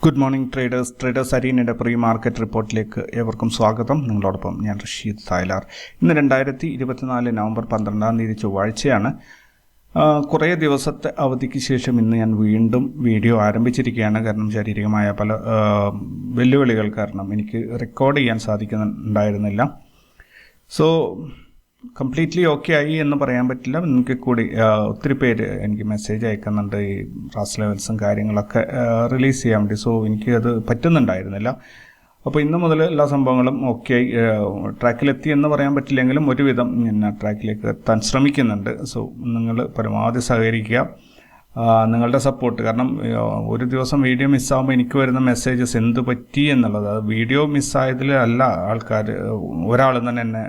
Good morning traders അരീനയുടെ pre market റിപ്പോർട്ടിലേക്ക് ഏവർക്കും സ്വാഗതം. നിങ്ങളോടൊപ്പം ഞാൻ റഷീദ് തായ്ലാർ. ഇന്ന് 2024 നവംബർ 12 ചൊവ്വാഴ്ചയാണ്. കുറേ ദിവസത്തെ അവധിക്ക് ശേഷം ഇന്ന് ഞാൻ വീണ്ടും വീഡിയോ ആരംഭിച്ചിരിക്കുകയാണ്. കാരണം ശാരീരികമായ പല വെല്ലുവിളികൾ കാരണം എനിക്ക് റെക്കോർഡ് ചെയ്യാൻ സാധിക്കുന്നുണ്ടായിരുന്നില്ല. സോ കംപ്ലീറ്റ്ലി ഓക്കെ ആയി എന്ന് പറയാൻ പറ്റില്ല. എനിക്ക് കൂടി ഒത്തിരി പേര് എനിക്ക് മെസ്സേജ് അയക്കുന്നുണ്ട് ഈ റാസ് ലെവൽസും കാര്യങ്ങളൊക്കെ റിലീസ് ചെയ്യാൻ വേണ്ടി. സോ എനിക്ക് അത് പറ്റുന്നുണ്ടായിരുന്നില്ല. അപ്പോൾ ഇന്ന് മുതൽ എല്ലാ സംഭവങ്ങളും ഓക്കെ ആയി. ട്രാക്കിലെത്തി എന്ന് പറയാൻ പറ്റില്ലെങ്കിലും ഒരുവിധം ഞാൻ ട്രാക്കിലേക്ക് എത്താൻ ശ്രമിക്കുന്നുണ്ട്. സോ നിങ്ങൾ പരമാവധി സഹകരിക്കുക, നിങ്ങളുടെ സപ്പോർട്ട്. കാരണം ഒരു ദിവസം വീഡിയോ മിസ്സാകുമ്പോൾ എനിക്ക് വരുന്ന മെസ്സേജസ് എന്ത് പറ്റി എന്നുള്ളത്, അത് വീഡിയോ മിസ്സായതിൽ അല്ല ആൾക്കാർ ഒരാൾ തന്നെ എന്നെ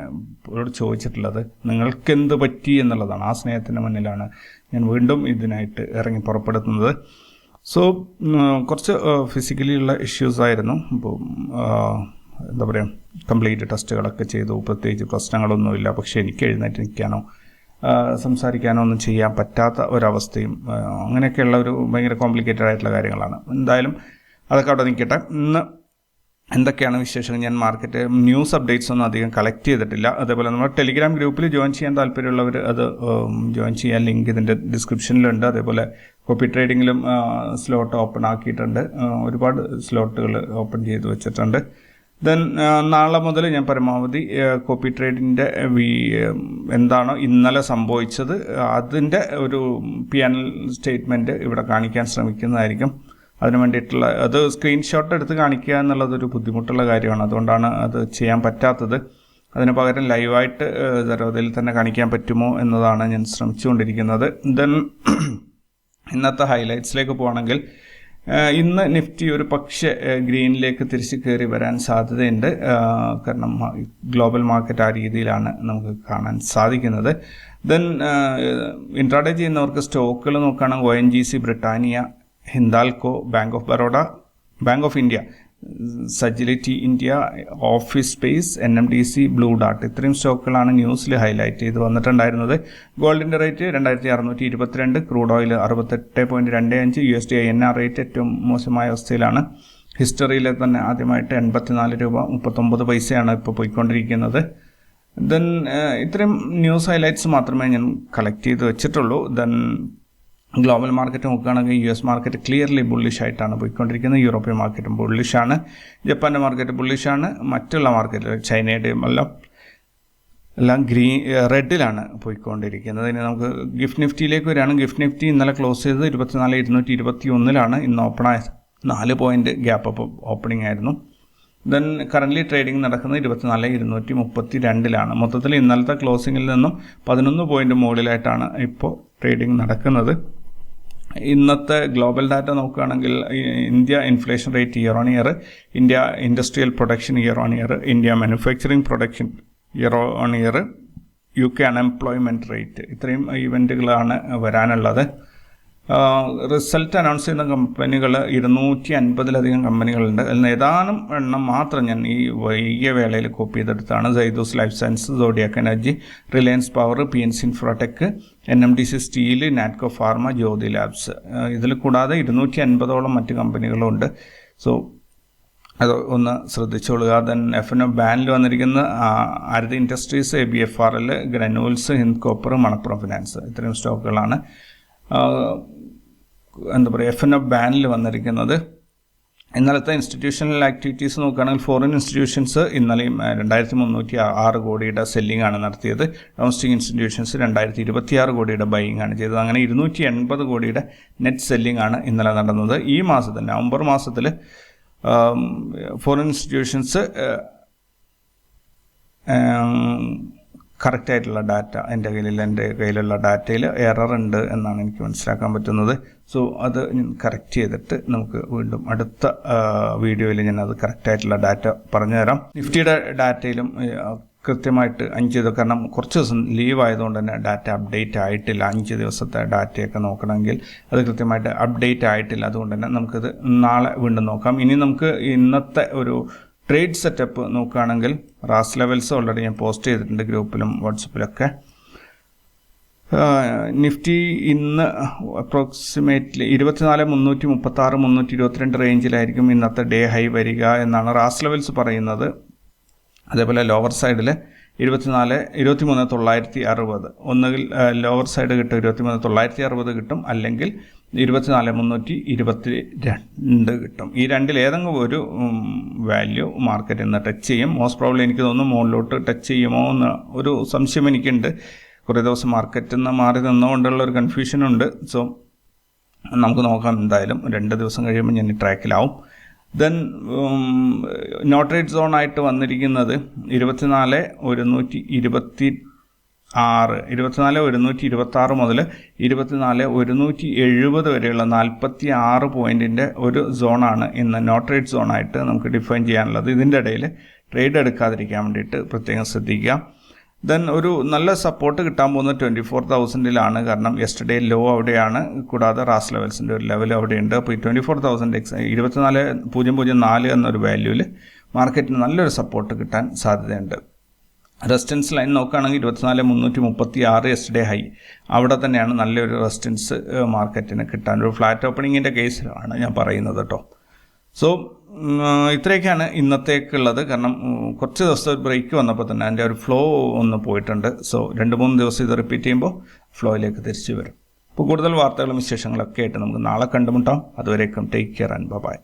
ചോദിച്ചിട്ടുള്ളത് നിങ്ങൾക്ക് എന്ത് പറ്റി എന്നുള്ളതാണ്. ആ സ്നേഹത്തിൻ്റെ മുന്നിലാണ് ഞാൻ വീണ്ടും ഇതിനായിട്ട് ഇറങ്ങി പുറപ്പെടുത്തുന്നത്. സോ കുറച്ച് ഫിസിക്കലി ഉള്ള ഇഷ്യൂസ് ആയിരുന്നു. അപ്പോൾ എന്താ പറയുക, കംപ്ലീറ്റ് ടെസ്റ്റുകളൊക്കെ ചെയ്തു, പ്രത്യേകിച്ച് പ്രശ്നങ്ങളൊന്നുമില്ല. പക്ഷേ എനിക്ക് എഴുന്നേറ്റ് നിൽക്കാനോ സംസാരിക്കാനോ ഒന്നും ചെയ്യാൻ പറ്റാത്ത ഒരവസ്ഥയും അങ്ങനെയൊക്കെയുള്ള ഒരു ഭയങ്കര കോംപ്ലിക്കേറ്റഡ് ആയിട്ടുള്ള കാര്യങ്ങളാണ്. എന്തായാലും അതൊക്കെ അവിടെ നിൽക്കട്ടെ. ഇന്ന് എന്തൊക്കെയാണ് വിശേഷങ്ങൾ? ഞാൻ മാർക്കറ്റ് ന്യൂസ് അപ്ഡേറ്റ്സ് ഒന്നും അധികം കളക്ട് ചെയ്തിട്ടില്ല. അതേപോലെ നമ്മൾ ടെലിഗ്രാം ഗ്രൂപ്പിൽ ജോയിൻ ചെയ്യാൻ താല്പര്യമുള്ളവർ അത് ജോയിൻ ചെയ്യാൻ ലിങ്ക് ഇതിൻ്റെ ഡിസ്ക്രിപ്ഷനിലുണ്ട്. അതേപോലെ കോപ്പി ട്രേഡിങ്ങിലും സ്ലോട്ട് ഓപ്പൺ ആക്കിയിട്ടുണ്ട്. ഒരുപാട് സ്ലോട്ടുകൾ ഓപ്പൺ ചെയ്ത് വെച്ചിട്ടുണ്ട്. ദെൻ നാളെ മുതൽ ഞാൻ പരമാവധി കോപ്പി ട്രേഡിൻ്റെ എന്താണോ ഇന്നലെ സംഭവിച്ചത് അതിൻ്റെ ഒരു P&L സ്റ്റേറ്റ്മെൻറ്റ് ഇവിടെ കാണിക്കാൻ ശ്രമിക്കുന്നതായിരിക്കും. അതിന് വേണ്ടിയിട്ടുള്ള അത് സ്ക്രീൻഷോട്ട് എടുത്ത് കാണിക്കുക എന്നുള്ളതൊരു ബുദ്ധിമുട്ടുള്ള കാര്യമാണ്. അതുകൊണ്ടാണ് അത് ചെയ്യാൻ പറ്റാത്തത്. അതിന് പകരം ലൈവായിട്ട് ദരോദയിൽ തന്നെ കാണിക്കാൻ പറ്റുമോ എന്നതാണ് ഞാൻ ശ്രമിച്ചുകൊണ്ടിരിക്കുന്നത്. ദെൻ ഇന്നത്തെ ഹൈലൈറ്റ്സിലേക്ക് പോകണമെങ്കിൽ ഇന്ന് നിഫ്റ്റി ഒരു പക്ഷേ ഗ്രീനിലേക്ക് തിരിച്ച് കയറി വരാൻ സാധ്യതയുണ്ട്. കാരണം ഗ്ലോബൽ മാർക്കറ്റ് ആ രീതിയിലാണ് നമുക്ക് കാണാൻ സാധിക്കുന്നത്. ദെൻ ഇൻട്രാഡേ ചെയ്യുന്നവർക്ക് സ്റ്റോക്കുകൾ നോക്കുകയാണെങ്കിൽ ONGC, Britannia, Hindalco, bank of Baroda, bank of India, Sagility India, office space, NMDC, blue dart, ഇത്രയും സ്റ്റോക്കുകളാണ് ന്യൂസിൽ ഹൈലൈറ്റ് ചെയ്ത് വന്നിട്ടുണ്ടായിരുന്നത്. ഗോൾഡിൻ്റെ rate 2622, crude oil 68.25, USD INR rate ഏറ്റവും മോശമായ അവസ്ഥയിലാണ്. ഹിസ്റ്ററിയിലെ തന്നെ ആദ്യമായിട്ട് 84 രൂപ 39 പൈസയാണ് ഇപ്പോൾ പോയിക്കൊണ്ടിരിക്കുന്നത്. ദെൻ ഇത്രയും ന്യൂസ് ഹൈലൈറ്റ്സ് മാത്രമേ ഞാൻ കളക്ട് ചെയ്ത് വെച്ചിട്ടുള്ളൂ. ദെൻ ഗ്ലോബൽ മാർക്കറ്റ് നോക്കുകയാണെങ്കിൽ US മാർക്കറ്റ് ക്ലിയർലി ബുള്ളിഷ് ആയിട്ടാണ് പോയിക്കൊണ്ടിരിക്കുന്നത്. യൂറോപ്യൻ മാർക്കറ്റും ബുള്ളിഷാണ്. ജപ്പാൻ്റെ മാർക്കറ്റ് ബുള്ളിഷാണ്. മറ്റുള്ള മാർക്കറ്റ് ചൈനയുടെയും എല്ലാം റെഡിലാണ് പോയിക്കൊണ്ടിരിക്കുന്നത്. ഇനി നമുക്ക് ഗിഫ്റ്റ് നിഫ്റ്റിയിലേക്ക് വരികയാണ്. ഗിഫ്റ്റ് നിഫ്റ്റി ഇന്നലെ ക്ലോസ് ചെയ്തത് 24,221 ഇന്ന് ഓപ്പൺ ആയത് 4 പോയിന്റ് ഗ്യാപ്പ് അപ്പ് ഓപ്പണിംഗ് ആയിരുന്നു. ദെൻ കറൻ്റ്ലി ട്രേഡിംഗ് നടക്കുന്നത് 24,232 മൊത്തത്തിൽ ഇന്നലത്തെ ക്ലോസിങ്ങിൽ നിന്നും 11 പോയിന്റ് മുകളിലായിട്ടാണ് ഇപ്പോൾ ട്രേഡിംഗ് നടക്കുന്നത്. ഇന്നത്തെ ഗ്ലോബൽ ഡാറ്റ നോക്കുകയാണെങ്കിൽ India inflation rate year on year, India industrial production year on year, India manufacturing production year on year, UK unemployment rate, ഇത്രയും ഇവൻറ്റുകളാണ് വരാനുള്ളത്. റിസൾട്ട് അനൗൺസ് ചെയ്യുന്ന കമ്പനികൾ 250-ലധികം കമ്പനികളുണ്ട്. അതിൽ ഏതാനും എണ്ണം മാത്രം ഞാൻ ഈ വൈകിയ വേളയിൽ കോപ്പി ചെയ്തെടുത്താണ്. Zydus life science, Zodiac energy, Reliance power, PNC Infratech, NMDC steel, Natco pharma, Jyothy labs. ഇതിൽ കൂടാതെ 250ഓളം മറ്റ് കമ്പനികളുണ്ട്. സോ അത് ഒന്ന് ശ്രദ്ധിച്ചോളുക. ദെൻ F&O ബാനിൽ വന്നിരിക്കുന്ന Aarti industries, ABFRL, Granules, Hind copper, Manappuram finance, ഇത്രയും സ്റ്റോക്കുകളാണ് എന്താ പറയുക F&O ബാനിൽ വന്നിരിക്കുന്നത്. ഇന്നലത്തെ ഇൻസ്റ്റിറ്റ്യൂഷണൽ ആക്ടിവിറ്റീസ് നോക്കുകയാണെങ്കിൽ ഫോറിൻ ഇൻസ്റ്റിറ്റ്യൂഷൻസ് ഇന്നലെയും 2,306 കോടിയുടെ സെല്ലിംഗ് ആണ് നടത്തിയത്. ഡൊമസ്റ്റിക് ഇൻസ്റ്റിറ്റ്യൂഷൻസ് 2,026 കോടിയുടെ ബൈയിങ് ആണ് ചെയ്തത്. അങ്ങനെ 280 കോടിയുടെ നെറ്റ് സെല്ലിംഗ് ആണ് ഇന്നലെ നടന്നത്. ഈ മാസത്തിൽ നവംബർ മാസത്തിൽ ഫോറിൻ ഇൻസ്റ്റിറ്റ്യൂഷൻസ് കറക്റ്റായിട്ടുള്ള ഡാറ്റ എൻ്റെ കയ്യിലുള്ള ഡാറ്റയിൽ എറർ ഉണ്ട് എന്നാണ് എനിക്ക് മനസ്സിലാക്കാൻ പറ്റുന്നത്. സോ അത് കറക്റ്റ് ചെയ്തിട്ട് നമുക്ക് വീണ്ടും അടുത്ത വീഡിയോയിൽ ഞാൻ അത് കറക്റ്റായിട്ടുള്ള ഡാറ്റ പറഞ്ഞു തരാം. നിഫ്റ്റിയുടെ ഡാറ്റയിലും കൃത്യമായിട്ട് 5 ദിവസം, കാരണം കുറച്ച് ദിവസം ലീവ് ആയതുകൊണ്ട് തന്നെ ഡാറ്റ അപ്ഡേറ്റ് ആയിട്ടില്ല. 5 ദിവസത്തെ ഡാറ്റയൊക്കെ നോക്കണമെങ്കിൽ അത് കൃത്യമായിട്ട് അപ്ഡേറ്റ് ആയിട്ടില്ല. അതുകൊണ്ട് തന്നെ നമുക്കത് നാളെ വീണ്ടും നോക്കാം. ഇനി നമുക്ക് ഇന്നത്തെ ഒരു ട്രേഡ് സെറ്റപ്പ് നോക്കുകയാണെങ്കിൽ റാസ് ലെവൽസ് ഓൾറെഡി ഞാൻ പോസ്റ്റ് ചെയ്തിട്ടുണ്ട് ഗ്രൂപ്പിലും വാട്സപ്പിലൊക്കെ. നിഫ്റ്റി ഇന്ന് അപ്രോക്സിമേറ്റ്ലി 24,336 322 റേഞ്ചിലായിരിക്കും ഇന്നത്തെ ഡേ ഹൈ വരിക എന്നാണ് റാസ് ലെവൽസ് പറയുന്നത്. അതേപോലെ ലോവർ സൈഡിൽ 23,960 ഒന്നുകിൽ ലോവർ സൈഡ് കിട്ടും 23,960 കിട്ടും, അല്ലെങ്കിൽ 24,322 കിട്ടും. ഈ രണ്ടിൽ ഏതെങ്കിലും ഒരു വാല്യൂ മാർക്കറ്റ് ഇന്ന് ടച്ച് ചെയ്യും. മോസ്റ്റ് പ്രോബ്ലി എനിക്ക് തോന്നുന്നു മുകളിലോട്ട് ടച്ച് ചെയ്യുമോ എന്ന് ഒരു സംശയം എനിക്കുണ്ട്. കുറേ ദിവസം മാർക്കറ്റിൽ നിന്ന് മാറി നിന്നുകൊണ്ടുള്ള ഒരു കൺഫ്യൂഷനുണ്ട്. സോ നമുക്ക് നോക്കാം. എന്തായാലും 2 ദിവസം കഴിയുമ്പോൾ ഞാൻ ട്രാക്കിലാവും. ദെൻ നോട്ട് റേറ്റ് സോൺ ആയിട്ട് വന്നിരിക്കുന്നത് 24,126 മുതൽ 24,170 വരെയുള്ള 46 പോയിൻറ്റിൻ്റെ ഒരു സോണാണ് ഇന്ന് നോട്ട് റേറ്റ് സോണായിട്ട് നമുക്ക് ഡിഫൈൻ ചെയ്യാനുള്ളത്. ഇതിൻ്റെ ഇടയിൽ ട്രേഡ് എടുക്കാതിരിക്കാൻ വേണ്ടിയിട്ട് പ്രത്യേകം ശ്രദ്ധിക്കുക. ദെൻ ഒരു നല്ല സപ്പോർട്ട് കിട്ടാൻ പോകുന്നത് 24,000-ലാണ്. കാരണം യെസ്റ്റർഡേ ലോ അവിടെയാണ്. കൂടാതെ റാസ് ലെവൽസിൻ്റെ ഒരു ലെവൽ അവിടെയുണ്ട്. അപ്പോൾ ഈ 24,000 24,004 എന്നൊരു വാല്യൂവിൽ മാർക്കറ്റിന് നല്ലൊരു സപ്പോർട്ട് കിട്ടാൻ സാധ്യതയുണ്ട്. റെസിസ്റ്റൻസ് ലൈൻ നോക്കുകയാണെങ്കിൽ 24,336 യെസ്റ്റർഡേ ഹൈ, അവിടെ തന്നെയാണ് നല്ലൊരു റെസിസ്റ്റൻസ് മാർക്കറ്റിന് കിട്ടാൻ. ഒരു ഫ്ലാറ്റ് ഓപ്പണിങ്ങിൻ്റെ കേസിലാണ് ഞാൻ പറയുന്നത് കേട്ടോ. സോ ഇത്രയൊക്കെയാണ് ഇന്നത്തേക്കുള്ളത്. കാരണം കുറച്ച് ദിവസത്തെ ഒരു ബ്രേക്ക് വന്നപ്പോൾ തന്നെ അതിൻ്റെ ഒരു ഫ്ലോ ഒന്ന് പോയിട്ടുണ്ട്. സോ 2-3 ദിവസം ഇത് റിപ്പീറ്റ് ചെയ്യുമ്പോൾ ഫ്ലോയിലേക്ക് തിരിച്ചു വരും. അപ്പോൾ കൂടുതൽ വാർത്തകളും വിശേഷങ്ങളൊക്കെ ആയിട്ട് നമുക്ക് നാളെ കണ്ടുമുട്ടാം. അതുവരേക്കും ടേക്ക് കെയർ ആൻഡ് ബൈ.